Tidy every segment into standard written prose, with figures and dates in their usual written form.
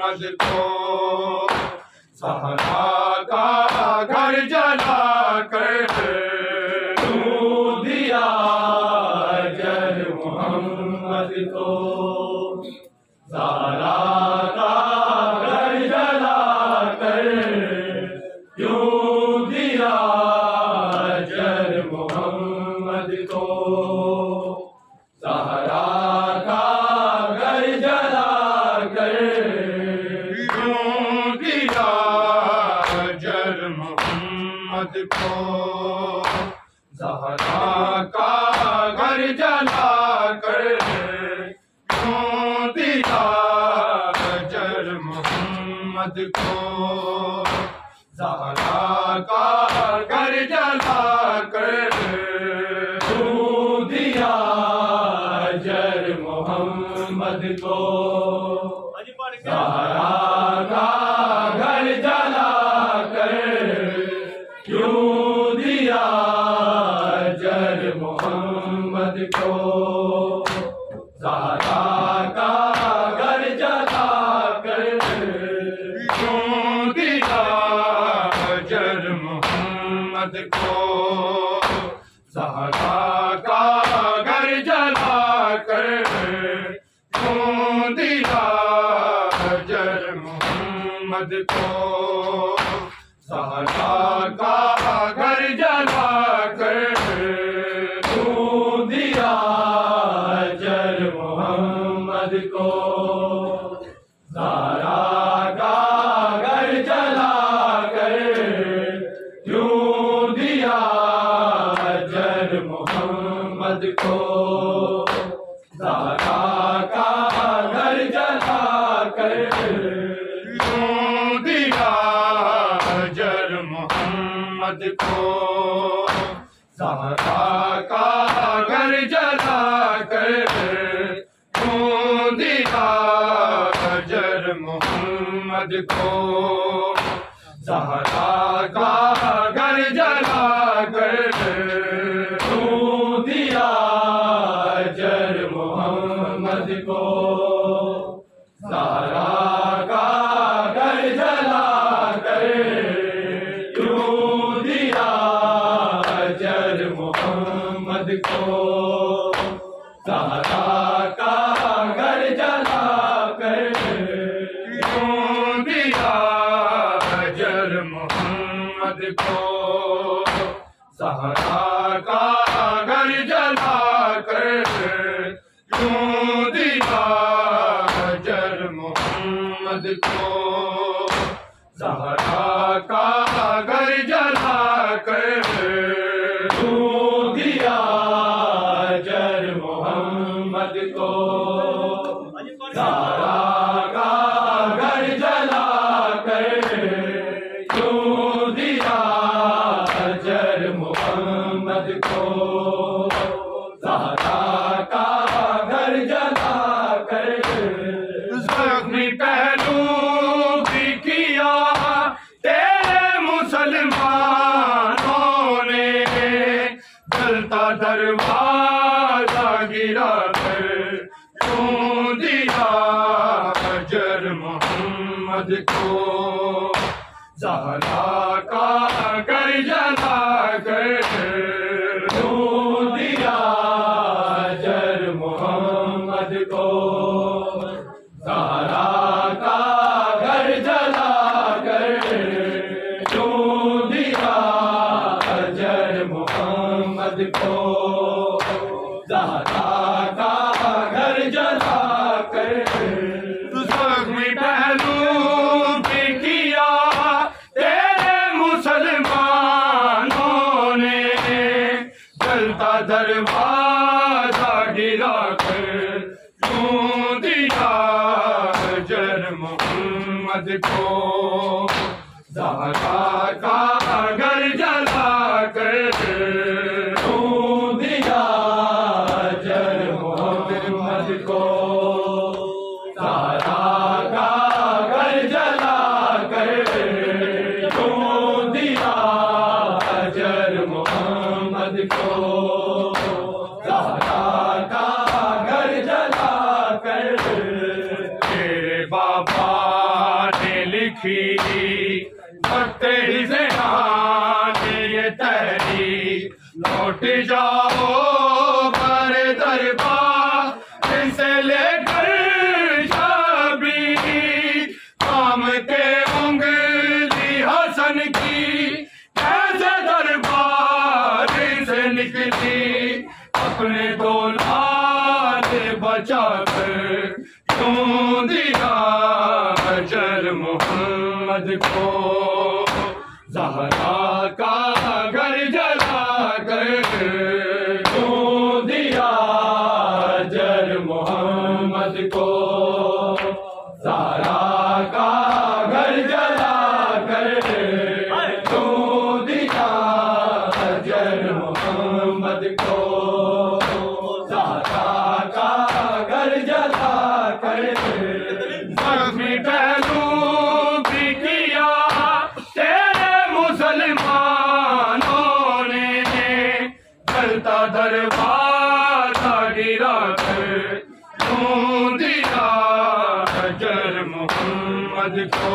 मोहम्मद को ज़हरा का घर जला कर क्यों दिया अजर मोहम्मद को। ज़हरा का घर जला कर क्यों दिया अजर मोहम्मद को। ज़हरा का घर जला कर क्यों दिया अजर मोहम्मद को। ज़हरा का घर जला कर क्यों दिया अजर मोहम्मद को। ज़हरा का घर जला कर क्यों दिया अजर मोहम्मद को। ज़हरा का घर जला कर क्यों दिया अजर मोहम्मद को। ज़हरा का घर जला कर क्यों दिया अजर मोहम्मद को। ज़हरा का घर जला कर क्यों दिया अजर मोहम्मद को। ज़हरा का घर जला कर क्यों दिया अजर मोहम्मद को। ज़हरा का घर जला कर क्यों दिया अजर मोहम्मद को। ज़हरा का घर जला कर क्यों दिया अजर मोहम्मद को। ज़हरा का घर जला कर क्यों दिया अजर मोहम्मद को। ज़हरा का घर जला कर क्यों दिया अजर मोहम्मद को। ज़हरा का घर जला कर क्यों दिया अजर मोहम्मद को। ज़हरा का घर जला कर क्यों दिया अजर मोहम्मद को। ज़हरा का घर जला कर क्यों दिया अजर मोहम्मद को। ज़हरा का घर जला कर क्यों दिया अजर मोहम्मद को। ज़हरा का घर जला कर क्यों दिया अजर मोहम्मद को। ज़हरा का घर जला कर ज़ख्मी पहलू भी किया तेरे मुसलमानों ने। जलता दरवाजा गिरा कर क्यों दिया अजर मोहम्मद को। ज़हरा का घर जला कर क्यों दिया अजर मोहम्मद को। ज़हरा का घर जला कर क्यों दिया अजर मोहम्मद को। ज़हरा का घर जला कर ज़ख्मी पहलू भी किया तेरे मुसलमानों ने। जलता दरवाजा गिरा कर क्यों दिया अजर मोहम्मद को। ज़हरा का घर जला कर क्यों दिया अजर मोहम्मद को। ज़हरा का घर जला कर क्यों दिया अजर मोहम्मद को। ज़हरा का घर जला कर तेरे बाबा लिखी भक्ते ही से ये तहरीर, लौट जाओ पर दरबार इसे लेकर शबीर। काम के उंगली हसन की कैसे दरबार से निकली, अपने दो लाल बचा कर क्यों दिया अजर मोहम्मद को। ज़हरा का घर जला कर क्यों दिया अजर मोहम्मद को। ज़हरा का घर जला कर क्यों दिया अजर मोहम्मद को। ज़हरा का घर जला कर ज़ख्मी पहलू भी किया तेरे मुसलमानों ने, जलता दरवाजा गिरा कर क्यों दिया अजर मोहम्मद को।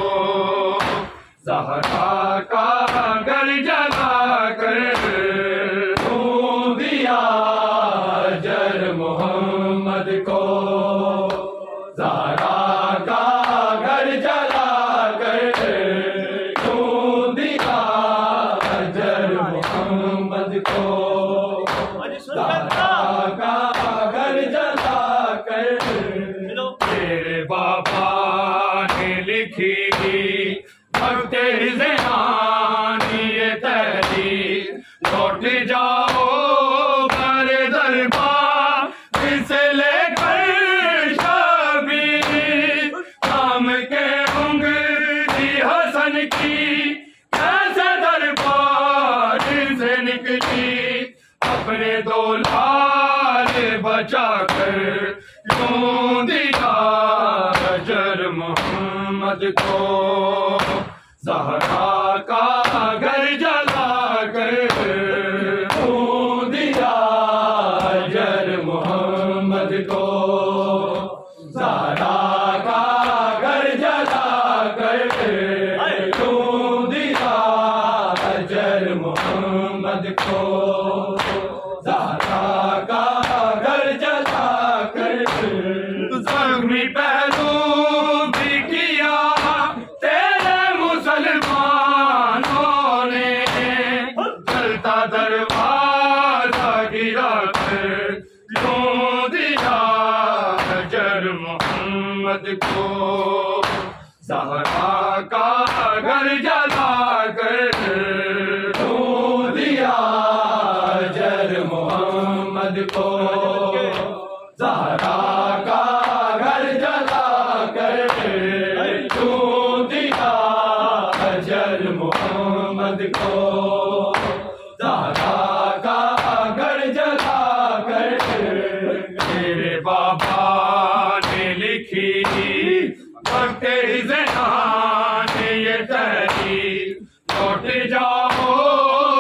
ज़हरा का घर जला कर क्यों दिया अजर मोहम्मद को। ज़हरा का घर जला कर क्यों दिया अजर मोहम्मद को। ज़हरा का घर जला कर तेरे बाबा ने लिखी भक्ते ज़ियानी ये तहरीर, लौट जाओ पर दरबार इसे लेकर शबीर। काम के उंगली हसन की कैसे दरबार से निकली, अपने दो लाल बचा कर क्यों दिया अजर मोहम्मद को। ज़हरा का घर जला कर क्यों दिया अजर मोहम्मद को। ज़हरा का घर जला कर क्यों दिया अजर मोहम्मद को। ज़हरा का घर जला कर ज़ख्मी पहलू भी किया तेरे मुसलमानों ने, जलता दरवाजा गिरा कर क्यों दिया अजर मोहम्मद को। ज़हरा का घर जला कर क्यों दिया अजर मोहम्मद को। ज़हरा का घर जला कर क्यों दिया अजर मोहम्मद को। ज़हरा का घर जला कर तेरे बाबा ने लिखी भक्ते ज़ियानी ये तहरीर, लौट जाओ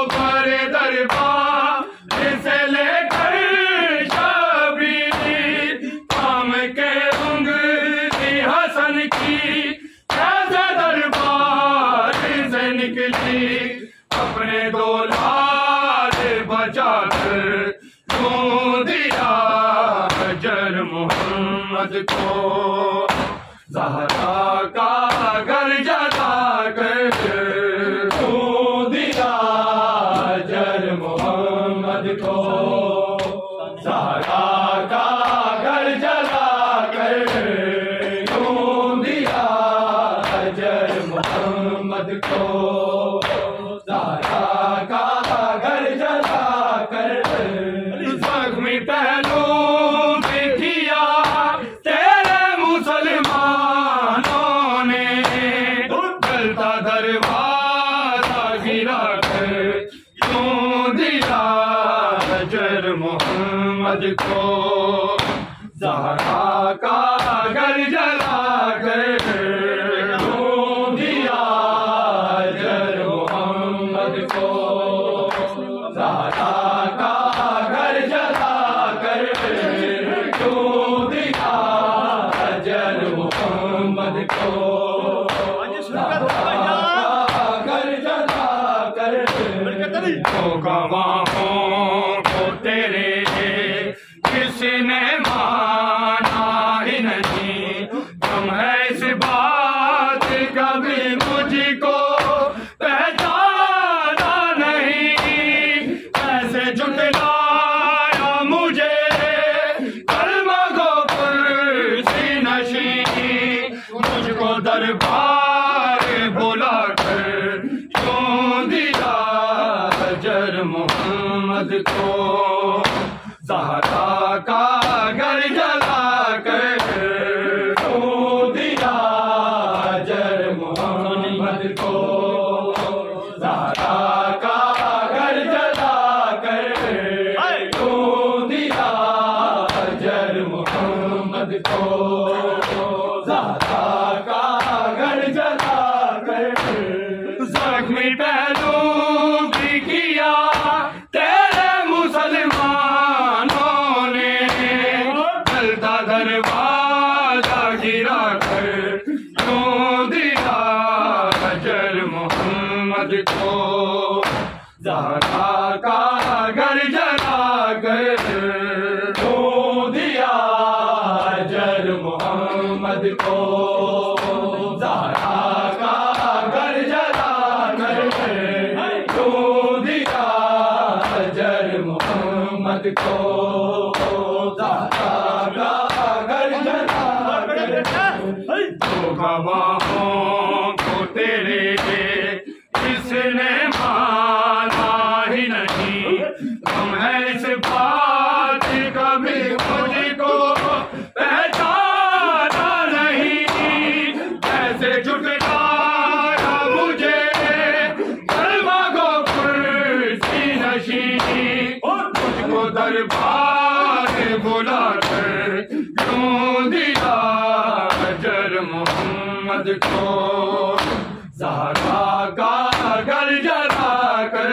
पर दरबार इसे लेकर शबीर। काम के उंगली हसन की कैसे दरबार से निकली, अपने दो लाल बचा कर क्यों दिया अजर मोहम्मद को। ज़हरा का घर जला कर क्यों दिया अजर मोहम्मद को। ज़हरा का घर जला कर क्यों दिया अजर मोहम्मद को। ज़हरा का घर जला कर ज़ख्मी पहलू भी किया तेरे मुसलमानों ने, जलता दरवाजा गिरा कर क्यों दिया अजर मोहम्मद को। ज़हरा का घर जला कर क्यों दिया अजर मोहम्मद को। ज़हरा का घर जला कर क्यों दिया अजर मोहम्मद को। गवाहों को तेरे किसने माना ही नहीं। तुम है इस बात कभी मुझको पहचाना नहीं। ऐसे जुटलाया मुझे कलमा को कुर्सी नशी। मुझको दरबार बुला कर क्यों दिया अजर मोहम्मद को। ज़हरा का घर जला कर क्यों दिया अजर मोहम्मद को। ज़हरा का घर जला कर क्यों दिया अजर मोहम्मद को। ज़हरा का घर जला कर ज़ख्मी पहलू भी किया तेरे मुसलमानों ने। जलता दरवाजा गिरा कर क्यों दिया अजर मोहम्मद को। ज़हरा का घर जला कर क्यों दिया अजर मोहम्मद को। ज़हरा का घर जला कर क्यों दिया अजर मोहम्मद को। ज़हरा का घर जला कर तो गवाहों को तेरे किसने माना ही नहीं। हम है इस बात कभी मुझको पहचाना नहीं। ऐसे जुटलाया मुझे कलमा को कुर्सी नशी। मुझको दरबार बुला कर क्यों दिया अजर मोहम्मद को। ज़हरा का घर जला कर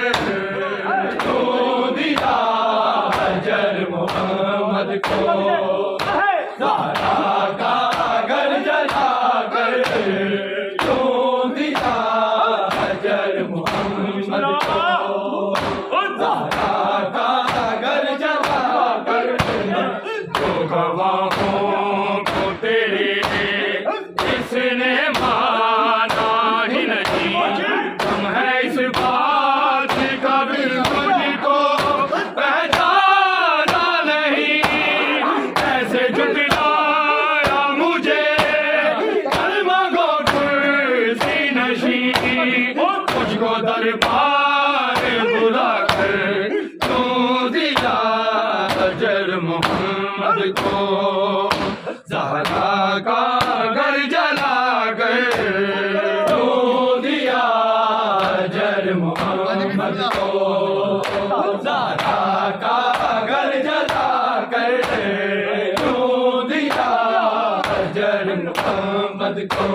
क्यों दिया अजर मोहम्मद को। ज़हरा का घर जला कर क्यों दिया अजर मोहम्मद को। ज़हरा का घर जला कर तो गवाहों को तेरे किसने माना ही नहीं। तुम है इस बात कभी मुझको पहचाना नहीं। ऐसे जुटलाया मुझे कलमा को कुर्सी नशी। मुझको दरबार बुला कर क्यों दिया अजर मोहम्मद को। ज़हरा का घर जला कर क्यों दिया अजर मोहम्मद को। ज़हरा का घर जला कर क्यों दिया अजर मोहम्मद को।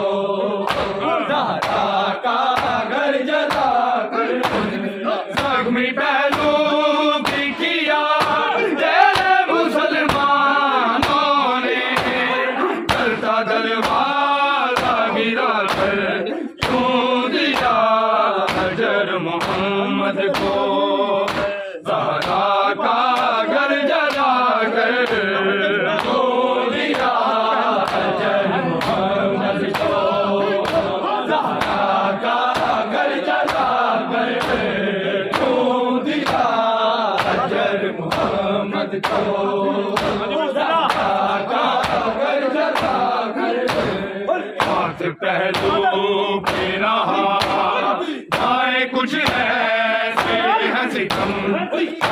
ज़हरा का घर जला कर ज़ख्मी पहलू भी किया तेरे मुसलमानों ने। जलता दरवाजा गिरा कर क्यों दिया अजर मोहम्मद को। ज़हरा का घर जला कर क्यों दिया अजर मोहम्मद को। ज़हरा का घर जला कर क्यों दिया अजर मोहम्मद को। ज़हरा का घर जला कर हाथ पहलू पे रहा जाए कुछ ऐसे है सितम।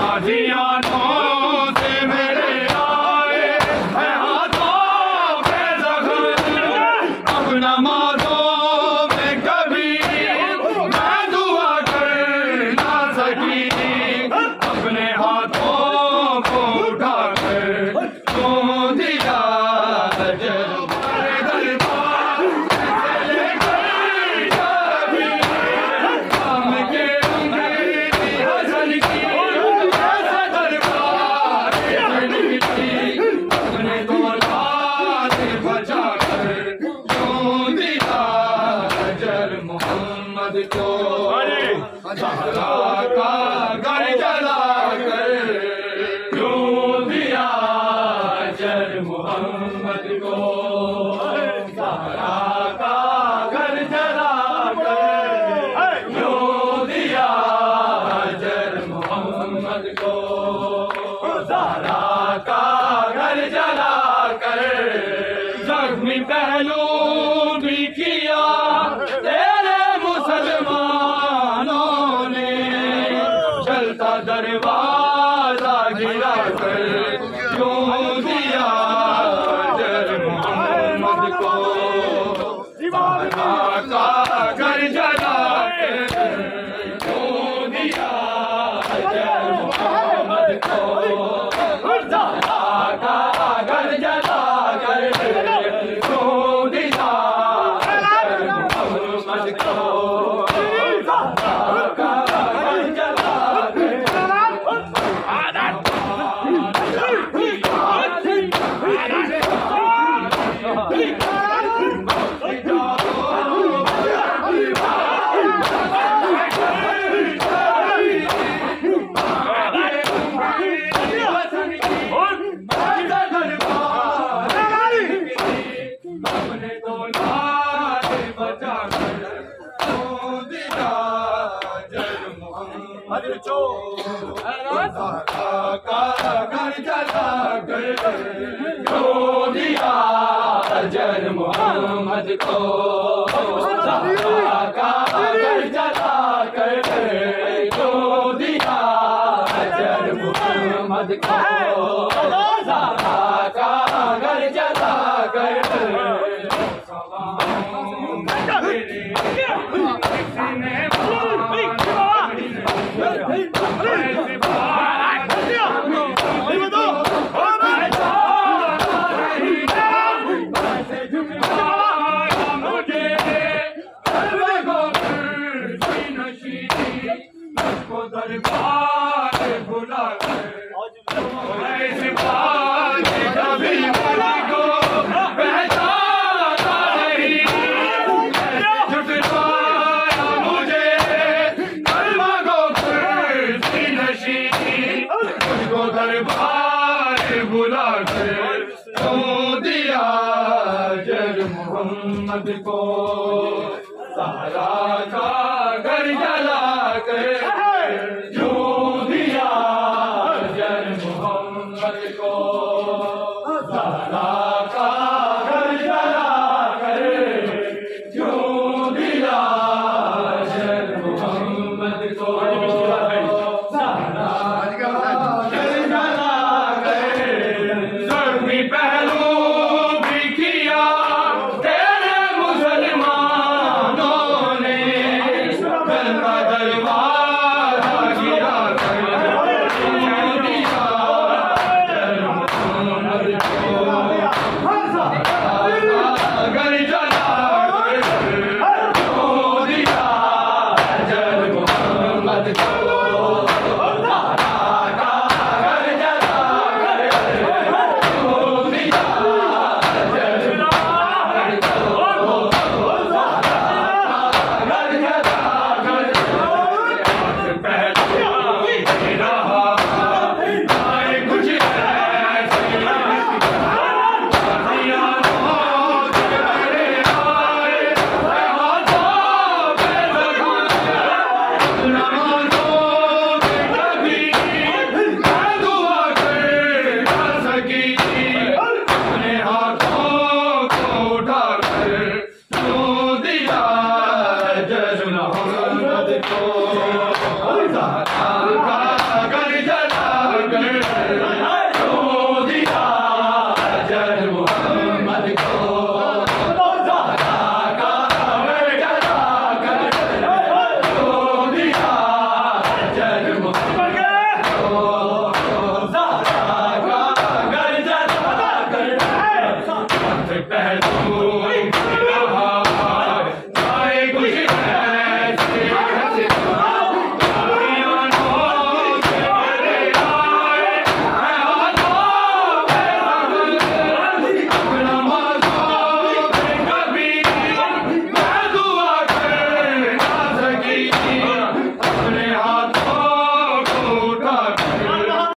आजियानों से मेरे आए है हाथों पे ज़ख्म। अब नमाज़ों में कभी मैं दुआ कर ना सकी। अपने हाथों को उठा कर क्यों दिया अजर दरबार से लेकर कभी। काम के हसन की ऐसा दरबार मोहम्मद को ज़हरा का घर जला कर जख्मी पहलू भी किया तेरे मुसलमानों ने चलता दरवाजा गिरा कर क्यों दिया जर मोहम्मद को ज़हरा का घर जला कर क्यों दिया जर मोहम्मद को ज़हरा का घर जला कर क्यों दिया जर मोहम्मद को ज़हरा का घर जला कर जर मोहम्मद को ज़हरा का घर जला कर क्यों दिया जर मोहम्मद को ज़हरा का घर जला कर दरबार बुला कर ऐसे बात कभी को पहचाना नहीं झुठलाया मुझे कलमा को कुर्सी नशी मुझको दरबार बुला कर क्यों दिया जर मोहम्मद को ज़हरा का